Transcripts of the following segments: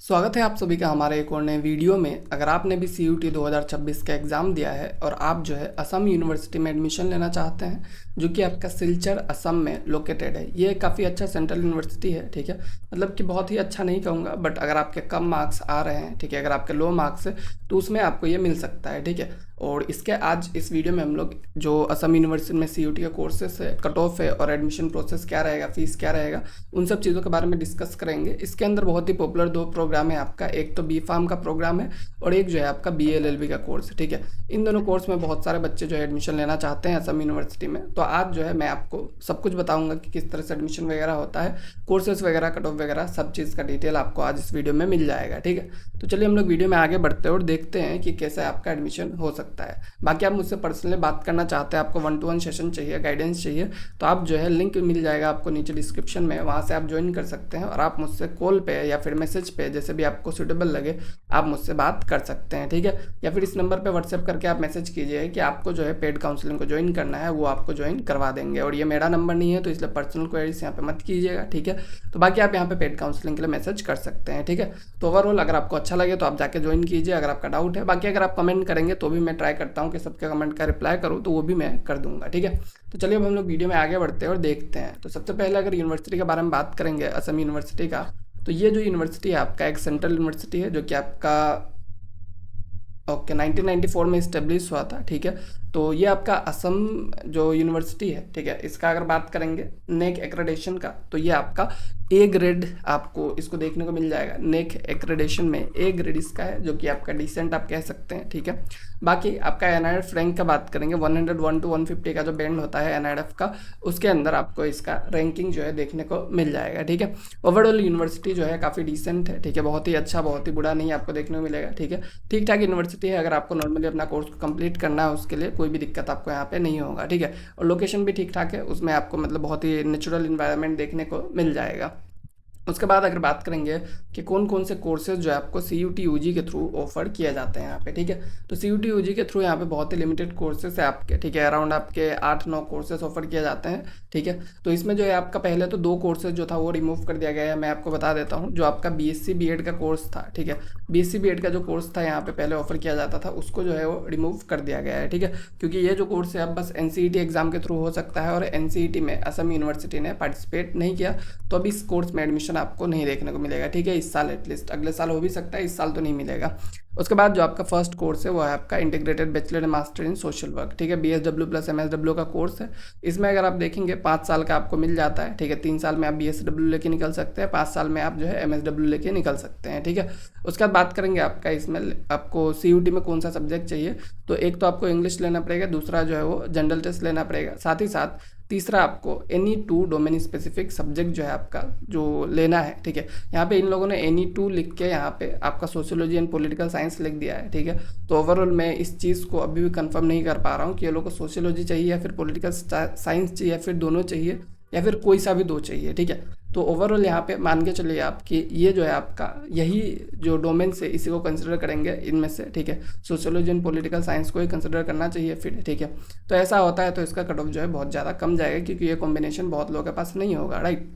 स्वागत है आप सभी का हमारे एक और नए वीडियो में। अगर आपने भी CUT 2026 का एग्ज़ाम दिया है और आप जो है असम यूनिवर्सिटी में एडमिशन लेना चाहते हैं, जो कि आपका सिलचर असम में लोकेटेड है। ये काफ़ी अच्छा सेंट्रल यूनिवर्सिटी है, ठीक है। मतलब कि बहुत ही अच्छा नहीं कहूँगा, बट अगर आपके कम मार्क्स आ रहे हैं, ठीक है, अगर आपके लो मार्क्स है तो उसमें आपको ये मिल सकता है, ठीक है। और इसके आज इस वीडियो में हम लोग जो असम यूनिवर्सिटी में CUT का कोर्सेस है, कट ऑफ है और एडमिशन प्रोसेस क्या रहेगा, फीस क्या रहेगा, उन सब चीज़ों के बारे में डिस्कस करेंगे। इसके अंदर बहुत ही पॉपुलर दो प्रोग्राम है आपका, एक तो B.Pharm का प्रोग्राम है और एक जो है आपका BA-LLB का कोर्स है, ठीक है। इन दोनों कोर्स में बहुत सारे बच्चे जो है एडमिशन लेना चाहते हैं असम यूनिवर्सिटी में। तो आज जो है मैं आपको सब कुछ बताऊंगा कि किस तरह से एडमिशन वगैरह होता है, कोर्सेज वगैरह, कट ऑफ वगैरह, सब चीज़ का डिटेल आपको आज इस वीडियो में मिल जाएगा, ठीक है। तो चलिए हम लोग वीडियो में आगे बढ़ते हैं और देखते हैं कि कैसे आपका एडमिशन हो सकता है। बाकी आप मुझसे पर्सनली बात करना चाहते हैं, आपको 1-to-1 सेशन चाहिए, गाइडेंस चाहिए, तो आप जो है लिंक मिल जाएगा आपको नीचे डिस्क्रिप्शन में, वहाँ से आप ज्वाइन कर सकते हैं और आप मुझसे कॉल पे या फिर मैसेज पे, जैसे भी आपको सूटेबल लगे, आप मुझसे बात कर सकते हैं, ठीक है। या फिर इस नंबर पे व्हाट्सएप करके आप मैसेज कीजिए कि आपको जो है पेड काउंसलिंग को ज्वाइन करना है, वो आपको ज्वाइन करवा देंगे। और ये मेरा नंबर नहीं है तो इसलिए पर्सनल क्वेरीज यहाँ पे मत कीजिएगा, ठीक है। तो बाकी आप यहाँ पे पेड काउंसलिंग के लिए मैसेज कर सकते हैं, ठीक है। तो ओवरऑल अगर आपको अच्छा लगे तो आप जाके ज्वाइन कीजिए अगर आपका डाउट है। बाकी अगर आप कमेंट करेंगे तो भी मैं ट्राई करता हूँ कि सबके कमेंट का रिप्लाई करूँ, तो वो भी मैं कर दूंगा, ठीक है। तो चलिए अब हम लोग वीडियो में आगे बढ़ते हैं और देखते हैं। तो सबसे पहले अगर यूनिवर्सिटी के बारे में बात करेंगे, असम यूनिवर्सिटी का, तो ये जो यूनिवर्सिटी है आपका एक सेंट्रल यूनिवर्सिटी है, जो कि आपका 1994 में इस्टेब्लिश हुआ था, ठीक है। तो ये आपका असम जो यूनिवर्सिटी है, ठीक है, इसका अगर बात करेंगे नेक एक्रेडेशन का, तो ये आपका A ग्रेड आपको इसको देखने को मिल जाएगा। नेक एक्रेडेशन में A ग्रेड इसका है, जो कि आपका डिसेंट आप कह सकते हैं, ठीक है। बाकी आपका NIRF रैंक का बात करेंगे, 101 to 150 का जो बैंड होता है NIRF का, उसके अंदर आपको इसका रैंकिंग जो है देखने को मिल जाएगा, ठीक है। ओवरऑल यूनिवर्सिटी जो है काफ़ी डिसेंट है, ठीक है, बहुत ही अच्छा, बहुत ही बुरा नहीं आपको देखने को मिलेगा, ठीक है। ठीक ठाक यूनिवर्सिटी है, अगर आपको नॉर्मली अपना कोर्स को कंप्लीट करना है उसके लिए कोई भी दिक्कत आपको यहाँ पे नहीं होगा, ठीक है। और लोकेशन भी ठीक ठाक है, उसमें आपको मतलब बहुत ही नेचुरल इन्वायरमेंट देखने को मिल जाएगा। उसके बाद अगर बात करेंगे कि कौन कौन से कोर्सेज जो है आपको CUT UG के थ्रू ऑफर किए जाते हैं यहाँ पे, ठीक है। तो CUT UG के थ्रू यहाँ पे बहुत ही लिमिटेड कोर्सेज है आपके, ठीक है। अराउंड आपके 8-9 कोर्सेज ऑफर किए जाते हैं, ठीक है। तो इसमें जो है आपका पहले तो 2 कोर्सेज जो था वो रिमूव कर दिया गया है, मैं आपको बता देता हूँ। जो आपका BSc B.Ed का कोर्स था, ठीक है, BSc B.Ed का जो कोर्स था यहाँ पे पहले ऑफर किया जाता था, उसको जो है वो रिमूव कर दिया गया है, ठीक है। क्योंकि ये जो कोर्स है अब बस NCET एग्जाम के थ्रू हो सकता है और NCET में असम यूनिवर्सिटी ने पार्टिसिपेट नहीं किया, तो अब इस कोर्स में एडमिशन आपको नहीं देखने को मिलेगा, ठीक है। इस साल एटलीस्ट, अगले साल हो भी सकता है, इस साल तो नहीं मिलेगा। उसके बाद जो आपका फर्स्ट कोर्स है वो है आपका integrated bachelor and master in social work, ठीक है, BSW प्लस MSW का कोर्स है। इसमें अगर आप देखेंगे 5 साल का आपको मिल जाता है, ठीक है। 3 साल में आप BSW लेके निकल सकते हैं, 5 साल में आप जो है MSW लेके निकल सकते हैं, ठीक है। उसके बाद बात करेंगे आपका इसमें आपको CUT में कौन सा सब्जेक्ट चाहिए, तो एक तो आपको इंग्लिश लेना पड़ेगा, दूसरा जो है वो जनरल टेस्ट लेना पड़ेगा, साथ ही साथ तीसरा आपको any 2 डोमेन स्पेसिफिक सब्जेक्ट जो है आपका जो लेना है, ठीक है। यहाँ पे इन लोगों ने any 2 लिख के यहाँ पे आपका सोशियोलॉजी एंड पॉलिटिकल साइंस लिख दिया है, ठीक है। तो ओवरऑल मैं इस चीज़ को अभी भी कंफर्म नहीं कर पा रहा हूँ कि ये लोग को सोशियोलॉजी चाहिए या फिर पॉलिटिकल साइंस चाहिए या फिर दोनों चाहिए या फिर कोई सा भी 2 चाहिए, ठीक है। तो ओवरऑल यहाँ पे मान के चलिए आप कि ये जो है आपका यही जो डोमेन से इसी को कंसिडर करेंगे इनमें से, ठीक है। सोशियोलॉजी एंड पॉलिटिकल साइंस को ही कंसिडर करना चाहिए फिर, ठीक है। तो ऐसा होता है तो इसका कट ऑफ जो है बहुत ज़्यादा कम जाएगा, क्योंकि ये कॉम्बिनेशन बहुत लोगों के पास नहीं होगा, राइट।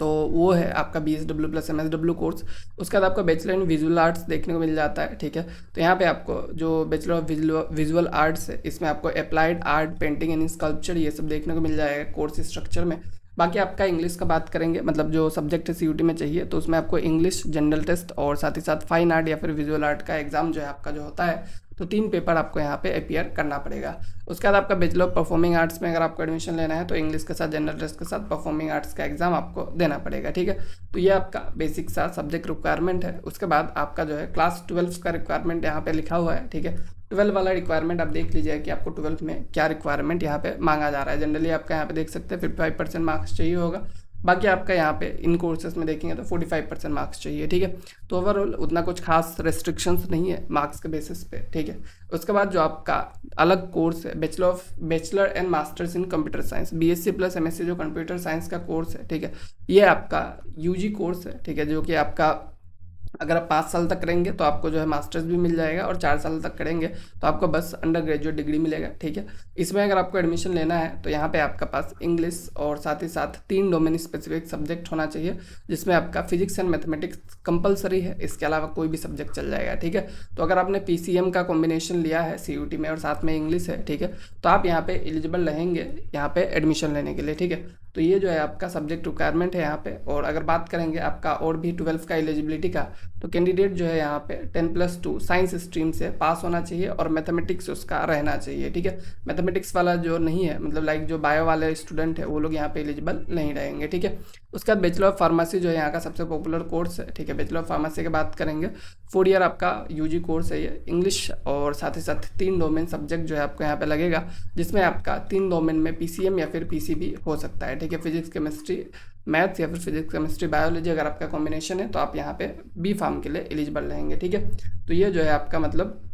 तो वो है आपका BSW प्लस MSW कोर्स। उसके बाद आपको बैचलर इन विजुअल आर्ट्स देखने को मिल जाता है, ठीक है। तो यहाँ पे आपको जो बैचलर ऑफ विजुअल आर्ट्स है, इसमें आपको applied art, painting and sculpture, ये सब देखने को मिल जाएगा कोर्स स्ट्रक्चर में। बाकी आपका इंग्लिश का बात करेंगे, मतलब जो सब्जेक्ट है CUT में चाहिए, तो उसमें आपको इंग्लिश, जनरल टेस्ट और साथ ही साथ फाइन आर्ट या फिर विजुअल आर्ट का एग्जाम जो है आपका जो होता है, तो 3 पेपर आपको यहाँ पे अपीयर करना पड़ेगा। उसके बाद आपका बैचलर ऑफ परफॉर्मिंग आर्ट्स में अगर आपको एडमिशन लेना है तो इंग्लिश के साथ, जनरल टेस्ट के साथ परफॉर्मिंग आर्ट्स का एग्जाम आपको देना पड़ेगा, ठीक है। तो ये आपका बेसिक सा सब्जेक्ट रिक्वायरमेंट है। उसके बाद आपका जो है क्लास 12 का रिक्वायरमेंट यहाँ पे लिखा हुआ है, ठीक है। 12 वाला रिक्वायरमेंट आप देख लीजिए कि आपको 12 में क्या रिक्वायरमेंट यहाँ पे मांगा जा रहा है। जनरली आपका यहाँ पे देख सकते हैं 55% मार्क्स चाहिए होगा। बाकी आपका यहाँ पे इन कोर्सेज में देखेंगे तो 45% मार्क्स चाहिए, ठीक है। तो ओवरऑल उतना कुछ खास रेस्ट्रिक्शंस नहीं है मार्क्स के बेसिस पे, ठीक है। उसके बाद जो आपका अलग कोर्स है bachelor and masters in computer science, BSc plus MSc जो कंप्यूटर साइंस का कोर्स है, ठीक है। ये आपका UG कोर्स है, ठीक है, जो कि आपका अगर आप 5 साल तक करेंगे तो आपको जो है मास्टर्स भी मिल जाएगा, और 4 साल तक करेंगे तो आपको बस अंडर ग्रेजुएट डिग्री मिलेगा, ठीक है। इसमें अगर आपको एडमिशन लेना है तो यहाँ पे आपका पास इंग्लिश और साथ ही साथ 3 डोमेन स्पेसिफिक सब्जेक्ट होना चाहिए, जिसमें आपका फिजिक्स एंड मैथमेटिक्स कंपलसरी है, इसके अलावा कोई भी सब्जेक्ट चल जाएगा, ठीक है। तो अगर आपने PCM का कॉम्बिनेशन लिया है CUT में और साथ में इंग्लिश है, ठीक है, तो आप यहाँ पे एलिजिबल रहेंगे यहाँ पे एडमिशन लेने के लिए, ठीक है। तो ये जो है आपका सब्जेक्ट रिक्वायरमेंट है यहाँ पे। और अगर बात करेंगे आपका और भी 12th का एलिजिबिलिटी का, तो कैंडिडेट जो है यहाँ पे 10+2 साइंस स्ट्रीम से पास होना चाहिए और मैथमेटिक्स उसका रहना चाहिए, ठीक है। मैथमेटिक्स वाला जो नहीं है, मतलब लाइक जो बायो वाले स्टूडेंट है वो लोग यहाँ पे एलिजिबल नहीं रहेंगे, ठीक है। उसके बाद बैचलर ऑफ फार्मेसी जो है यहाँ का सबसे पॉपुलर कोर्स है, ठीक है। बैचलर ऑफ फार्मेसी की बात करेंगे, 4 ईयर आपका UG कोर्स है ये। इंग्लिश और साथ ही साथ 3 डोमेन सब्जेक्ट जो है आपको यहाँ पे लगेगा, जिसमें आपका 3 डोमेन में PCM या फिर PCB हो सकता है, ठीक है। फिजिक्स केमिस्ट्री मैथ्स या फिर फिजिक्स केमिस्ट्री बायोलॉजी अगर आपका कॉम्बिनेशन है तो आप यहाँ पे B.Pharm के लिए एलिजिबल रहेंगे, ठीक है। तो ये जो है आपका मतलब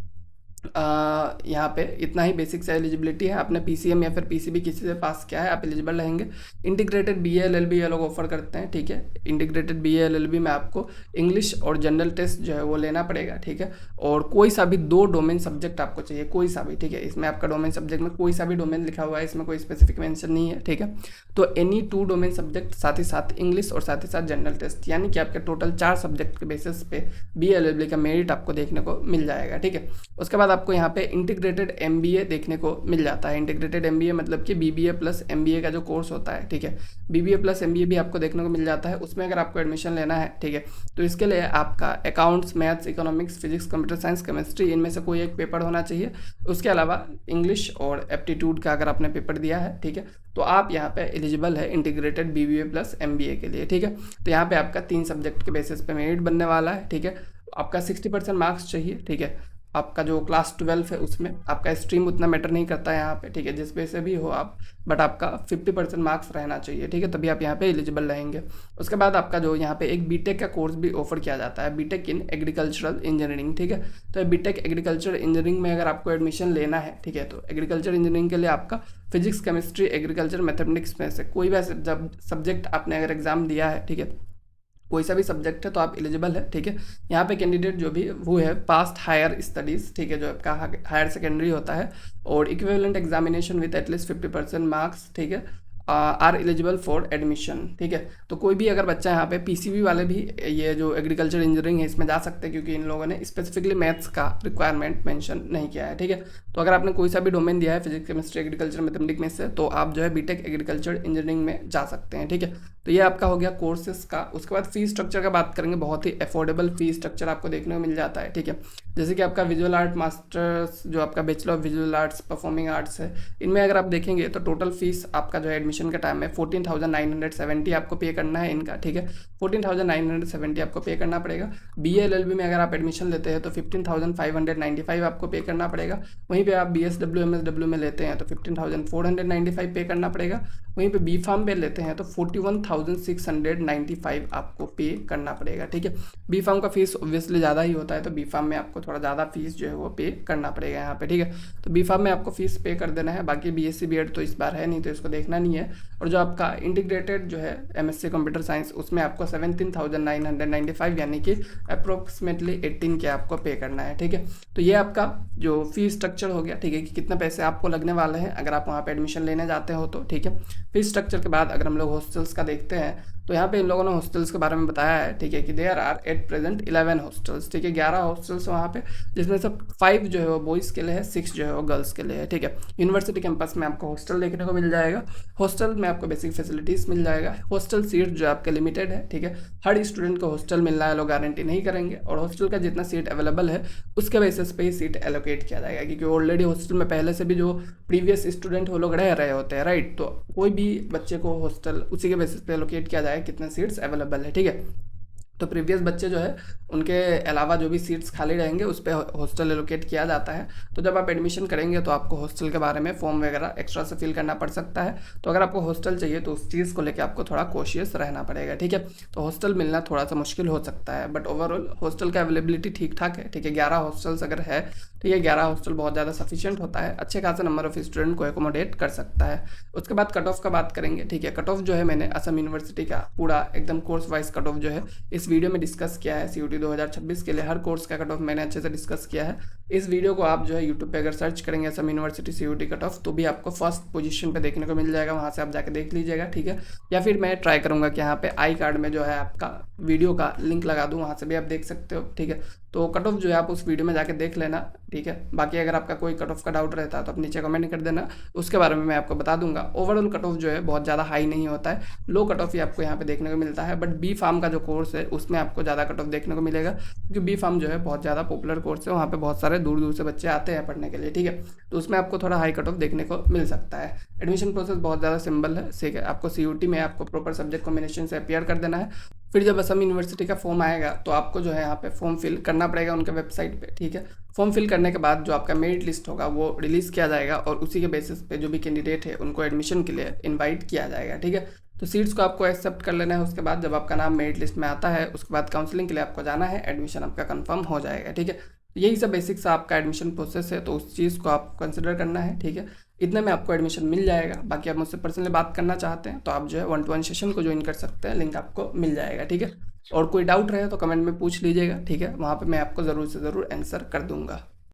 यहाँ पे इतना ही बेसिक से एलिजिबिलिटी है। आपने PCM या फिर PCB किसी से पास किया है, आप एलिजिबल रहेंगे। इंटीग्रेटेड BA LLB ये लोग ऑफर करते हैं, ठीक है। इंटीग्रेटेड BA LLB में आपको इंग्लिश और जनरल टेस्ट जो है वो लेना पड़ेगा, ठीक है। और कोई सा भी 2 डोमेन सब्जेक्ट आपको चाहिए, कोई सा भी, ठीक है। इसमें आपका डोमेन सब्जेक्ट में कोई सा भी डोमेन लिखा हुआ है, इसमें कोई स्पेसिफिक मेंशन नहीं है, ठीक है। तो एनी 2 डोमेन सब्जेक्ट, साथ ही साथ इंग्लिश और साथ ही साथ जनरल टेस्ट, यानी कि आपके टोटल 4 सब्जेक्ट के बेसिस पे BA LLB का मेरिट आपको देखने को मिल जाएगा, ठीक है। उसके बाद आपको यहाँ पे इंटीग्रेटेड MBA देखने को मिल जाता है। इंटीग्रेटेड MBA मतलब कि BBA प्लस MBA का जो कोर्स होता है, ठीक है। BBA प्लस MBA भी आपको देखने को मिल जाता है। उसमें अगर आपको एडमिशन लेना है, ठीक है, तो इसके लिए आपका accounts, maths, economics, physics, computer science, chemistry, इनमें से कोई एक पेपर होना चाहिए। उसके अलावा इंग्लिश और एप्टीट्यूड का अगर आपने पेपर दिया है, ठीक है, तो आप यहाँ पे एलिजिबल है इंटीग्रेटेड BBA प्लस MBA के लिए, ठीक है। तो यहाँ पे आपका 3 सब्जेक्ट के बेसिस पे मेरिट बनने वाला है, ठीक है। आपका 60% मार्क्स चाहिए, ठीक है। आपका जो क्लास 12 है उसमें आपका स्ट्रीम उतना मैटर नहीं करता है यहाँ पे, ठीक है, जिस पे से भी हो आप, बट आपका 50% मार्क्स रहना चाहिए, ठीक है, तभी आप यहाँ पे एलिजिबल रहेंगे। उसके बाद आपका जो यहाँ पे एक B.Tech का कोर्स भी ऑफर किया जाता है, B.Tech इन एग्रीकल्चरल इंजीनियरिंग, ठीक है। तो B.Tech एग्रीकल्चर इंजीनियरिंग में अगर आपको एडमिशन लेना है, ठीक है, तो एग्रीकल्चर इंजीनियरिंग के लिए आपका फिजिक्स, केमिस्ट्री, एग्रीकल्चर, मैथमेटिक्स में से कोई भी सब्जेक्ट आपने अगर एग्जाम दिया है, ठीक है, कोई सा भी सब्जेक्ट है तो आप एलिजिबल है, ठीक है। यहाँ पे कैंडिडेट जो भी वो है पास्ट हायर स्टडीज़, ठीक है, जो आपका हायर सेकेंडरी होता है, और equivalent examination with at least 50% marks, ठीक है, आर एलिजिबल फॉर एडमिशन, ठीक है। तो कोई भी अगर बच्चा यहाँ पे PCB वाले भी ये जो एग्रीकल्चर इंजीनियरिंग है इसमें जा सकते हैं, क्योंकि इन लोगों ने स्पेसिफिकली मैथ्स का रिक्वायरमेंट मेंशन नहीं किया है, ठीक है। तो अगर आपने कोई सा भी डोमेन दिया है फिजिक्स, केमिस्ट्री, एग्रीकल्चर, मैथमेटिक्स में से, तो आप जो है B.Tech एग्रीकल्चर इंजीनियरिंग में जा सकते हैं, ठीक है। तो ये आपका हो गया कोर्सेज का। उसके बाद फीस स्ट्रक्चर का बात करेंगे, बहुत ही अफोर्डेबल फी स्ट्रक्चर आपको देखने को मिल जाता है, ठीक है। जैसे कि आपका विजुअल आर्ट मास्टर्स, जो आपका bachelor of visual arts, performing arts है, इनमें अगर आप देखेंगे तो टोटल फीस आपका जो है एडमिशन के टाइम में 14,970 आपको पे करना है इनका, ठीक है। 14,970 आपको पे करना पड़ेगा। BA LLB में अगर आप एडमिशन लेते हैं तो 15,595 आपको पे करना पड़ेगा। वहीं पे आप BSW MSW में लेते हैं तो 15,495 पे करना पड़ेगा। वहीं पे B.Pharm पे लेते हैं तो 41,695 आपको पे करना पड़ेगा, ठीक है। B.Pharm का फीस ऑब्वियसली ज़्यादा ही होता है, तो B.Pharm में आपको थोड़ा ज़्यादा फीस जो है वो पे करना पड़ेगा यहाँ पे, ठीक है। तो B.Pharm में आपको फीस पे कर देना है। बाकी BSc B.Ed तो इस बार है नहीं, तो इसको देखना नहीं है। और जो आपका इंटीग्रेटेड जो है MSc कंप्यूटर साइंस, उसमें आपको 17,995 यानी कि अप्रोक्सीमेटली 18 के आपको पे करना है, ठीक है। तो ये आपका जो फी स्ट्रक्चर हो गया, ठीक है, कि कितना पैसे आपको लगने वाले हैं अगर आप वहाँ पे एडमिशन लेने जाते हो तो, ठीक है। फीस स्ट्रक्चर के बाद अगर हम लोग हॉस्टल्स का देखते हैं तो यहाँ पे इन लोगों ने हॉस्टल्स के बारे में बताया है, ठीक है, कि there are at present 11 hostels, ठीक है, 11 हॉस्टल्स वहाँ पे, जिसमें से 5 जो है वो बॉयज़ के लिए है, 6 जो है वो गर्ल्स के लिए है, ठीक है। यूनिवर्सिटी कैंपस में आपको हॉस्टल देखने को मिल जाएगा। हॉस्टल में आपको बेसिक फैसिलिटीज़ मिल जाएगा। हॉस्टल सीट जो आपके लिमिटेड है, ठीक है, हर स्टूडेंट को हॉस्टल मिलना है लोग गारंटी नहीं करेंगे, और हॉस्टल का जितना सीट अवेलेबल है उसके बेसिस पे ही सीट एलोकेट किया जाएगा, क्योंकि ऑलरेडी हॉस्टल में पहले से भी जो प्रीवियस स्टूडेंट वो लोग रह रहे होते हैं, राइट। तो कोई भी बच्चे को हॉस्टल उसी के बेसिस पे एलोकेट किया जाएगा कितने सीट्स अवेलेबल है, ठीक है। तो प्रीवियस बच्चे जो है उनके अलावा जो भी सीट्स खाली रहेंगे उस पर हॉस्टल एलोकेट किया जाता है। तो जब आप एडमिशन करेंगे तो आपको हॉस्टल के बारे में फॉर्म वगैरह एक्स्ट्रा से फिल करना पड़ सकता है। तो अगर आपको हॉस्टल चाहिए तो उस चीज़ को लेकर आपको थोड़ा कोशियस रहना पड़ेगा, ठीक है। तो हॉस्टल मिलना थोड़ा सा मुश्किल हो सकता है, बट ओवरऑल हॉस्टल का अवेलेबिलिटी ठीक ठाक है, ठीक है। 11 हॉस्टल्स अगर है तो ये 11 हॉस्टल बहुत ज़्यादा सफिशिएंट होता है, अच्छे खासा नंबर ऑफ स्टूडेंट को एकोमोडेट कर सकता है। उसके बाद कट ऑफ का बात करेंगे, ठीक है। कट ऑफ जो है मैंने असम यूनिवर्सिटी का पूरा एकदम कोर्स वाइज कट ऑफ जो है इस इस वीडियो में डिस्कस किया है CUET 2026 के लिए हर कोर्स का कट ऑफ मैंने अच्छे से डिस्कस किया है। इस वीडियो को आप जो है यूट्यूब पे अगर सर्च करेंगे Assam university CUET cut off तो भी आपको फर्स्ट पोजीशन पे देखने को मिल जाएगा, वहाँ से आप जाके देख लीजिएगा, ठीक है। या फिर मैं ट्राई करूँगा कि यहाँ पे आई कार्ड में जो है आपका वीडियो का लिंक लगा दूँ, वहाँ से भी आप देख सकते हो, ठीक है। तो कट ऑफ जो है आप उस वीडियो में जाके देख लेना, ठीक है। बाकी अगर आपका कोई कट ऑफ का डाउट रहता है तो आप नीचे कमेंट कर देना, उसके बारे में मैं आपको बता दूंगा। ओवरऑल कट ऑफ जो है बहुत ज़्यादा हाई नहीं होता है, लो कट ऑफ ही आपको यहाँ पे देखने को मिलता है। बट बी फार्म का जो कोर्स है उसमें आपको ज़्यादा कट ऑफ देखने को मिलेगा, क्योंकि बी फार्म जो है बहुत ज़्यादा पॉपुलर कोर्स है, वहाँ पे बहुत सारे दूर दूर से बच्चे आते हैं पढ़ने के लिए, ठीक है। तो उसमें आपको थोड़ा हाई कट ऑफ देखने को मिल सकता है। एडमिशन प्रोसेस बहुत ज़्यादा सिंपल है, ठीक है। आपको CUET में आपको प्रॉपर सब्जेक्ट कॉम्बिनेशन से अपीयर कर देना है। फिर जब असम यूनिवर्सिटी का फॉर्म आएगा तो आपको जो है यहाँ पे फॉर्म फिल करना पड़ेगा उनके वेबसाइट पे, ठीक है। फॉर्म फिल करने के बाद जो आपका मेरिट लिस्ट होगा वो रिलीज़ किया जाएगा और उसी के बेसिस पे जो भी कैंडिडेट है उनको एडमिशन के लिए इनवाइट किया जाएगा, ठीक है। तो सीट्स को आपको एक्सेप्ट कर लेना है। उसके बाद जब आपका नाम मेरिट लिस्ट में आता है उसके बाद काउंसलिंग के लिए आपको जाना है, एडमिशन आपका कन्फर्म हो जाएगा, ठीक है। यही सब बेसिक सा आपका एडमिशन प्रोसेस है, तो उस चीज़ को आप कंसिडर करना है, ठीक है। इतने में आपको एडमिशन मिल जाएगा। बाकी आप मुझसे पर्सनली बात करना चाहते हैं तो आप जो है 1-to-1 सेशन को ज्वाइन कर सकते हैं, लिंक आपको मिल जाएगा, ठीक है। और कोई डाउट रहे तो कमेंट में पूछ लीजिएगा, ठीक है। वहाँ पे मैं आपको ज़रूर से ज़रूर आंसर कर दूंगा।